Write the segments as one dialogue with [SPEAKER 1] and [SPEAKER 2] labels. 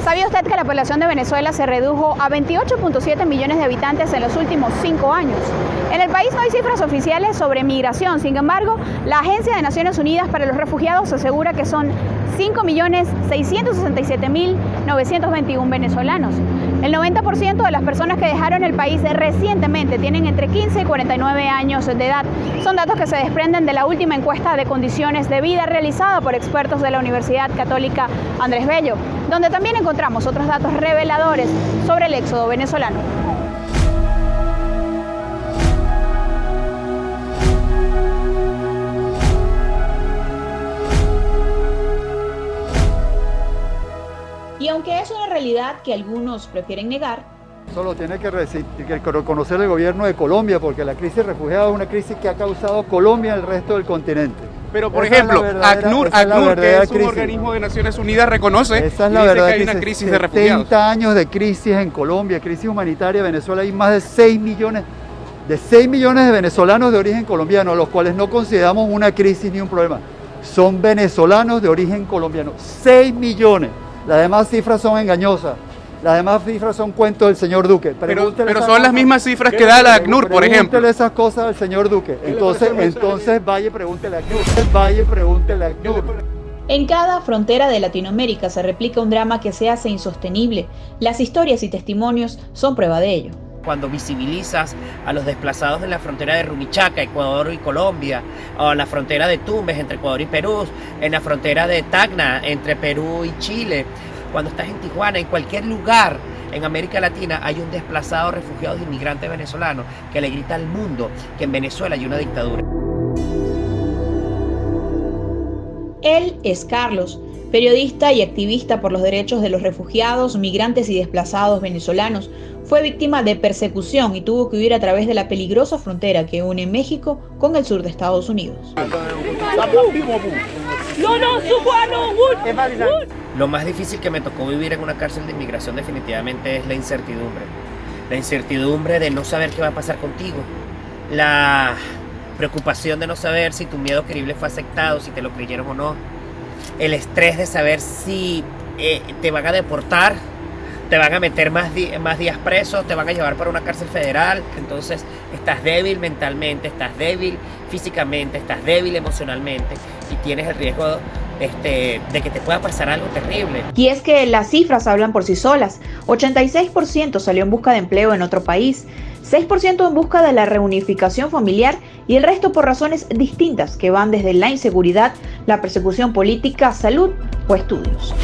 [SPEAKER 1] ¿Sabía usted que la población de Venezuela se redujo a 28.7 millones de habitantes en los últimos 5 años? En el país no hay cifras oficiales sobre migración, sin embargo, la Agencia de Naciones Unidas para los Refugiados asegura que son 5.667.921 venezolanos. El 90% de las personas que dejaron el país recientemente tienen entre 15 y 49 años de edad. Son datos que se desprenden de la última encuesta de condiciones de vida realizada por expertos de la Universidad Católica Andrés Bello, donde también encontramos otros datos reveladores sobre el éxodo venezolano. Y aunque es una realidad que algunos prefieren negar,
[SPEAKER 2] solo tiene que reconocer el gobierno de Colombia, porque la crisis refugiada es una crisis que ha causado Colombia y el resto del continente.
[SPEAKER 3] Pero por ejemplo, ACNUR, que es un organismo de Naciones Unidas, reconoce y dice que hay una crisis de refugiados.
[SPEAKER 2] 30 años de crisis en Colombia, crisis humanitaria. Venezuela hay más de 6 millones de venezolanos de origen colombiano, a los cuales no consideramos una crisis ni un problema. Son venezolanos de origen colombiano, 6 millones. Las demás cifras son engañosas. Las demás cifras son cuentos del señor Duque.
[SPEAKER 3] Pero son las mismas cifras que da la ACNUR, por ejemplo.
[SPEAKER 2] Pregúntele esas cosas al señor Duque. Entonces vaya y pregúntele a ACNUR.
[SPEAKER 1] En cada frontera de Latinoamérica se replica un drama que se hace insostenible. Las historias y testimonios son prueba de ello.
[SPEAKER 4] Cuando visibilizas a los desplazados en la frontera de Rumichaca, Ecuador y Colombia, o en la frontera de Tumbes entre Ecuador y Perú, en la frontera de Tacna entre Perú y Chile, cuando estás en Tijuana, en cualquier lugar en América Latina hay un desplazado, refugiado, inmigrante venezolano que le grita al mundo que en Venezuela hay una dictadura.
[SPEAKER 1] Él es Carlos, periodista y activista por los derechos de los refugiados, migrantes y desplazados venezolanos. Fue víctima de persecución y tuvo que huir a través de la peligrosa frontera que une México con el sur de Estados Unidos.
[SPEAKER 4] Lo más difícil que me tocó vivir en una cárcel de inmigración definitivamente es la incertidumbre. La incertidumbre de no saber qué va a pasar contigo. La preocupación de no saber si tu miedo creíble fue aceptado, si te lo creyeron o no. El estrés de saber si te van a deportar, te van a meter más días presos, te van a llevar para una cárcel federal. Entonces estás débil mentalmente, estás débil físicamente, estás débil emocionalmente y tienes el riesgo de que te pueda pasar algo terrible.
[SPEAKER 1] Y es que las cifras hablan por sí solas. 86% salió en busca de empleo en otro país, 6% en busca de la reunificación familiar y el resto por razones distintas que van desde la inseguridad, la persecución política, salud o estudios.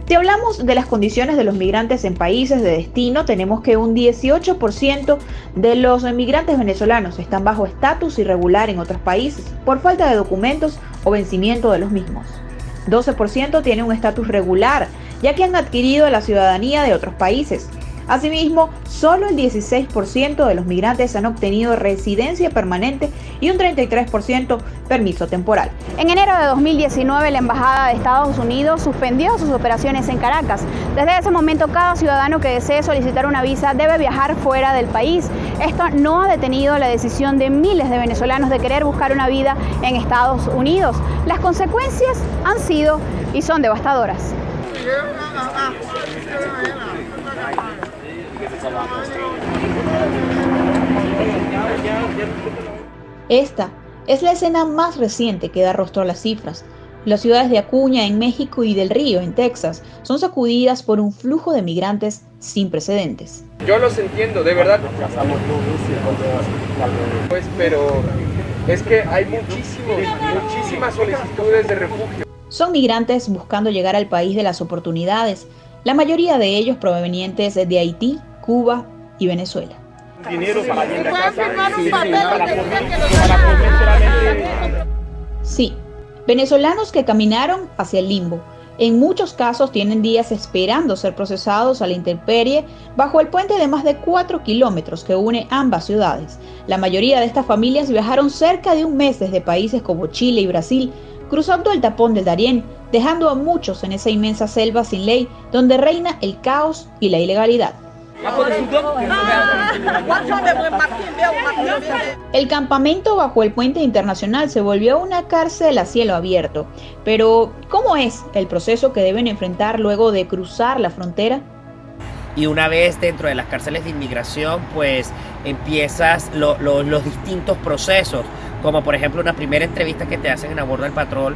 [SPEAKER 1] Si hablamos de las condiciones de los migrantes en países de destino, tenemos que un 18% de los migrantes venezolanos están bajo estatus irregular en otros países por falta de documentos o vencimiento de los mismos. 12% tienen un estatus regular, ya que han adquirido la ciudadanía de otros países. Asimismo, solo el 16% de los migrantes han obtenido residencia permanente y un 33% permiso temporal. En enero de 2019, la Embajada de Estados Unidos suspendió sus operaciones en Caracas. Desde ese momento, cada ciudadano que desee solicitar una visa debe viajar fuera del país. Esto no ha detenido la decisión de miles de venezolanos de querer buscar una vida en Estados Unidos. Las consecuencias han sido y son devastadoras. Esta es la escena más reciente que da rostro a las cifras. Las ciudades de Acuña, en México, y del Río, en Texas, son sacudidas por un flujo de migrantes sin precedentes.
[SPEAKER 3] Yo los entiendo, de verdad. Pues, pero es que hay muchísimas solicitudes de refugio.
[SPEAKER 1] Son migrantes buscando llegar al país de las oportunidades, la mayoría de ellos provenientes de Haití, Cuba y Venezuela.
[SPEAKER 3] Dinero para ir a casa.
[SPEAKER 1] Sí, venezolanos que caminaron hacia el limbo. En muchos casos tienen días esperando ser procesados a la intemperie bajo el puente de más de 4 kilómetros que une ambas ciudades. La mayoría de estas familias viajaron cerca de un mes desde países como Chile y Brasil, cruzando el tapón del Darién, dejando a muchos en esa inmensa selva sin ley donde reina el caos y la ilegalidad. El campamento bajo el puente internacional se volvió una cárcel a cielo abierto. Pero, ¿cómo es el proceso que deben enfrentar luego de cruzar la frontera?
[SPEAKER 4] Y una vez dentro de las cárceles de inmigración, pues empiezas los distintos procesos, como por ejemplo una primera entrevista que te hacen en A Bordo del Patrol,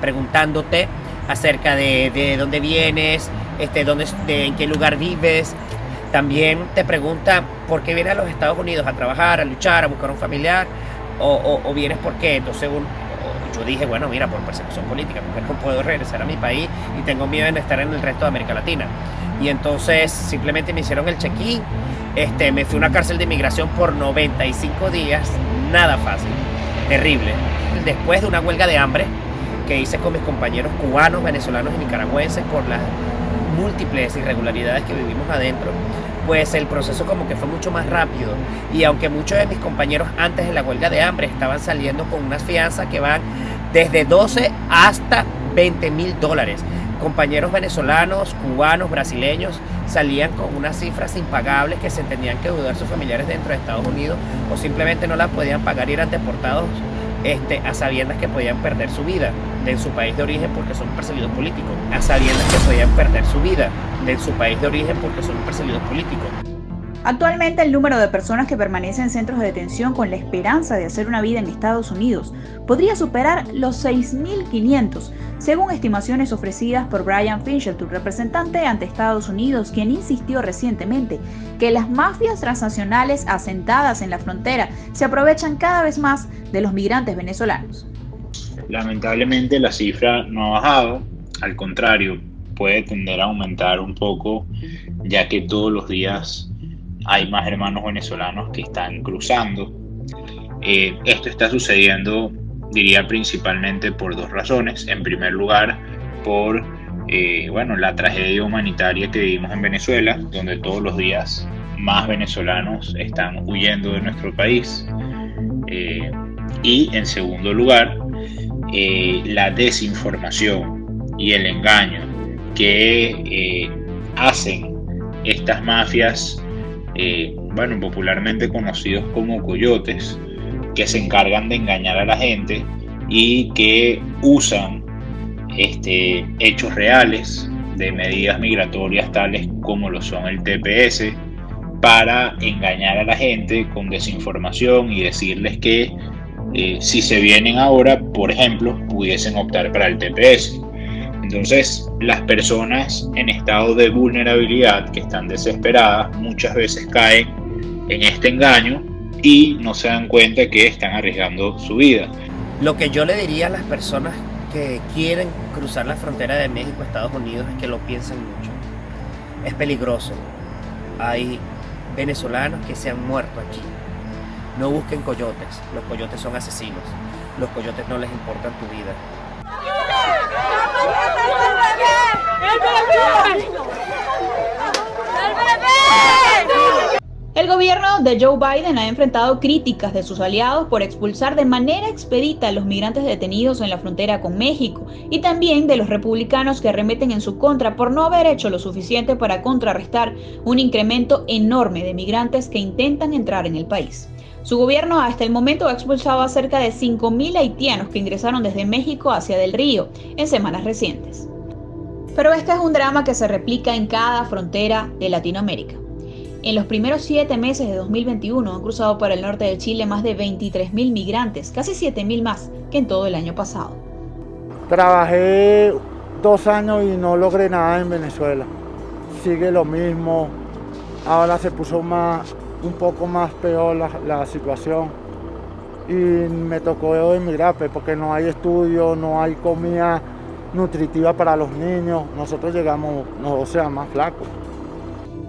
[SPEAKER 4] preguntándote acerca de dónde vienes, en qué lugar vives. También te preguntan por qué vienes a los Estados Unidos a trabajar, a luchar, a buscar un familiar, o vienes por qué. Entonces yo dije, bueno, mira, por persecución política, porque no puedo regresar a mi país y tengo miedo de estar en el resto de América Latina. Y entonces simplemente me hicieron el check-in, me fui a una cárcel de inmigración por 95 días, nada fácil, terrible. Después de una huelga de hambre que hice con mis compañeros cubanos, venezolanos y nicaragüenses por las múltiples irregularidades que vivimos adentro, pues el proceso como que fue mucho más rápido. Y aunque muchos de mis compañeros antes de la huelga de hambre estaban saliendo con unas fianzas que van desde 12 hasta $20,000, compañeros venezolanos, cubanos, brasileños salían con unas cifras impagables que se tenían que deudar sus familiares dentro de Estados Unidos, o simplemente no las podían pagar y eran deportados a sabiendas que podían perder su vida de su país de origen porque son perseguidos políticos, a sabiendas que podían perder su vida de su país de origen porque son perseguidos políticos.
[SPEAKER 1] Actualmente el número de personas que permanecen en centros de detención con la esperanza de hacer una vida en Estados Unidos podría superar los 6.500, según estimaciones ofrecidas por Brian Finchel, tu representante ante Estados Unidos, quien insistió recientemente que las mafias transnacionales asentadas en la frontera se aprovechan cada vez más de los migrantes venezolanos.
[SPEAKER 5] Lamentablemente la cifra no ha bajado, al contrario, puede tender a aumentar un poco, ya que todos los días hay más hermanos venezolanos que están cruzando. Esto está sucediendo, diría, principalmente por dos razones. En primer lugar, por la tragedia humanitaria que vivimos en Venezuela, donde todos los días más venezolanos están huyendo de nuestro país. Y en segundo lugar, la desinformación y el engaño que hacen estas mafias, popularmente conocidos como coyotes, que se encargan de engañar a la gente y que usan hechos reales de medidas migratorias tales como lo son el TPS para engañar a la gente con desinformación y decirles que si se vienen ahora, por ejemplo, pudiesen optar para el TPS. Entonces, las personas en estado de vulnerabilidad que están desesperadas muchas veces caen en este engaño y no se dan cuenta que están arriesgando su vida.
[SPEAKER 4] Lo que yo le diría a las personas que quieren cruzar la frontera de México a Estados Unidos es que lo piensen mucho. Es peligroso. Hay venezolanos que se han muerto aquí. No busquen coyotes. Los coyotes son asesinos. Los coyotes no les importan tu vida.
[SPEAKER 1] El gobierno de Joe Biden ha enfrentado críticas de sus aliados por expulsar de manera expedita a los migrantes detenidos en la frontera con México y también de los republicanos que arremeten en su contra por no haber hecho lo suficiente para contrarrestar un incremento enorme de migrantes que intentan entrar en el país. Su gobierno hasta el momento ha expulsado a cerca de 5.000 haitianos que ingresaron desde México hacia Del Río en semanas recientes. Pero este es un drama que se replica en cada frontera de Latinoamérica. En los primeros 7 meses de 2021 han cruzado por el norte de Chile más de 23.000 migrantes, casi 7.000 más que en todo el año pasado.
[SPEAKER 6] Trabajé 2 años y no logré nada en Venezuela. Sigue lo mismo. Ahora se puso un poco más peor la situación. Y me tocó emigrar porque no hay estudio, no hay comida nutritiva para los niños. Nosotros llegamos, más flacos.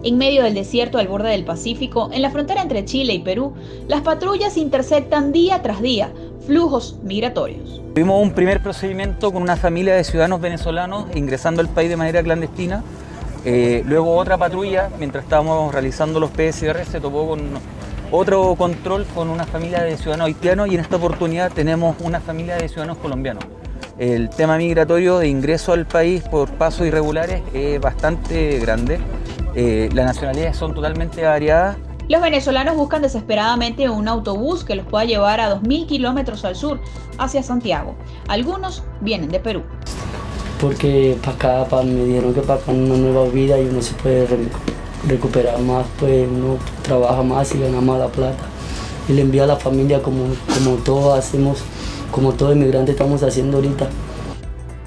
[SPEAKER 1] En medio del desierto al borde del Pacífico, en la frontera entre Chile y Perú, las patrullas interceptan día tras día flujos migratorios.
[SPEAKER 7] Tuvimos un primer procedimiento con una familia de ciudadanos venezolanos ingresando al país de manera clandestina. Luego otra patrulla, mientras estábamos realizando los PSR, se topó con otro control con una familia de ciudadanos haitianos y en esta oportunidad tenemos una familia de ciudadanos colombianos. El tema migratorio de ingreso al país por pasos irregulares es bastante grande. Las nacionalidades son totalmente variadas.
[SPEAKER 1] Los venezolanos buscan desesperadamente un autobús que los pueda llevar a 2.000 kilómetros al sur, hacia Santiago. Algunos vienen de Perú.
[SPEAKER 8] Porque para acá me dijeron que para acá una nueva vida y uno se puede recuperar más, pues uno trabaja más y gana más la plata. Y le envía a la familia como todos hacemos, como todo inmigrante estamos haciendo ahorita.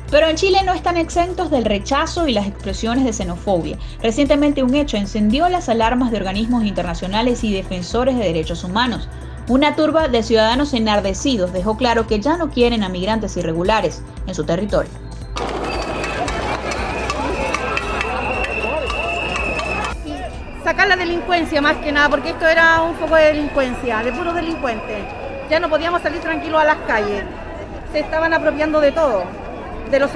[SPEAKER 1] Pero en Chile no están exentos del rechazo y las expresiones de xenofobia. Recientemente un hecho encendió las alarmas de organismos internacionales y defensores de derechos humanos. Una turba de ciudadanos enardecidos dejó claro que ya no quieren a migrantes irregulares en su territorio.
[SPEAKER 9] Sacar la delincuencia más que nada, porque esto era un foco de delincuencia, de puros delincuentes. Ya no podíamos salir tranquilos a las calles. Se estaban apropiando de todo. De los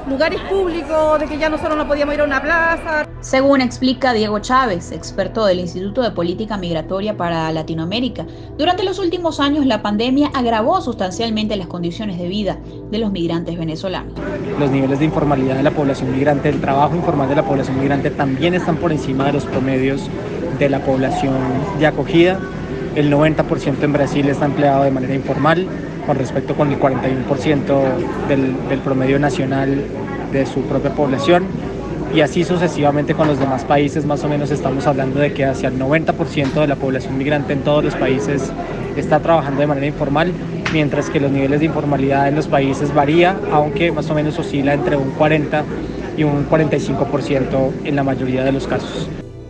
[SPEAKER 9] lugares públicos, de que ya nosotros no podíamos ir a una plaza.
[SPEAKER 1] Según explica Diego Chávez, experto del Instituto de Política Migratoria para Latinoamérica, durante los últimos años la pandemia agravó sustancialmente las condiciones de vida de los migrantes venezolanos.
[SPEAKER 10] Los niveles de informalidad de la población migrante, el trabajo informal de la población migrante también están por encima de los promedios de la población de acogida. El 90% en Brasil está empleado de manera informal, con respecto con el 41% del promedio nacional de su propia población, y así sucesivamente con los demás países. Más o menos estamos hablando de que hacia el 90% de la población migrante en todos los países está trabajando de manera informal, mientras que los niveles de informalidad en los países varía, aunque más o menos oscila entre un 40 y un 45% en la mayoría de los casos.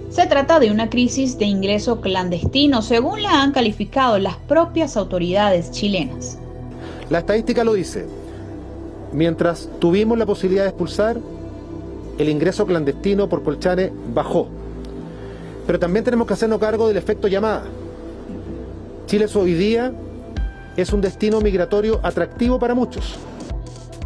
[SPEAKER 1] Se trata de una crisis de ingreso clandestino, según la han calificado las propias autoridades chilenas.
[SPEAKER 11] La estadística lo dice. Mientras tuvimos la posibilidad de expulsar, el ingreso clandestino por Colchane bajó. Pero también tenemos que hacernos cargo del efecto llamada. Chile hoy día es un destino migratorio atractivo para muchos.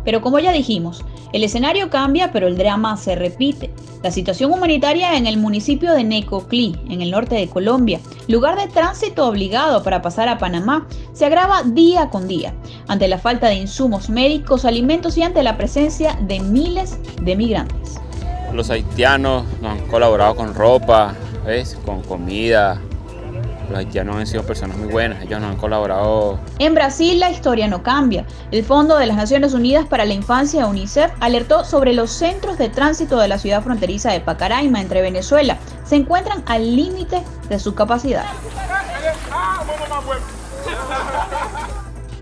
[SPEAKER 1] Pero como ya dijimos, el escenario cambia, pero el drama se repite. La situación humanitaria en el municipio de Necoclí, en el norte de Colombia, lugar de tránsito obligado para pasar a Panamá, se agrava día con día, ante la falta de insumos médicos, alimentos y ante la presencia de miles de migrantes.
[SPEAKER 12] Los haitianos nos han colaborado con ropa, ¿ves? Con comida. Los haitianos han sido personas muy buenas, ellos nos han colaborado.
[SPEAKER 1] En Brasil la historia no cambia. El Fondo de las Naciones Unidas para la Infancia, UNICEF, alertó sobre los centros de tránsito de la ciudad fronteriza de Pacaraima, entre Venezuela. Se encuentran al límite de su capacidad.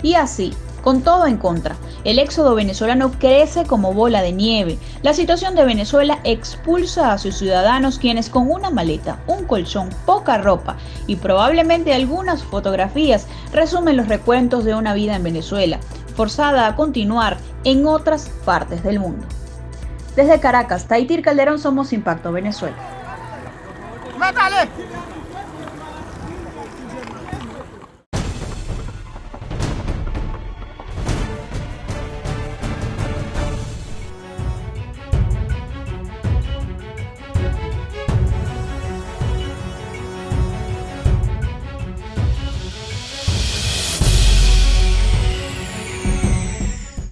[SPEAKER 1] Y así, con todo en contra, el éxodo venezolano crece como bola de nieve. La situación de Venezuela expulsa a sus ciudadanos, quienes con una maleta, un colchón, poca ropa y probablemente algunas fotografías resumen los recuentos de una vida en Venezuela, forzada a continuar en otras partes del mundo. Desde Caracas, Taitir Calderón, Somos Impacto Venezuela.
[SPEAKER 9] ¡Mátale!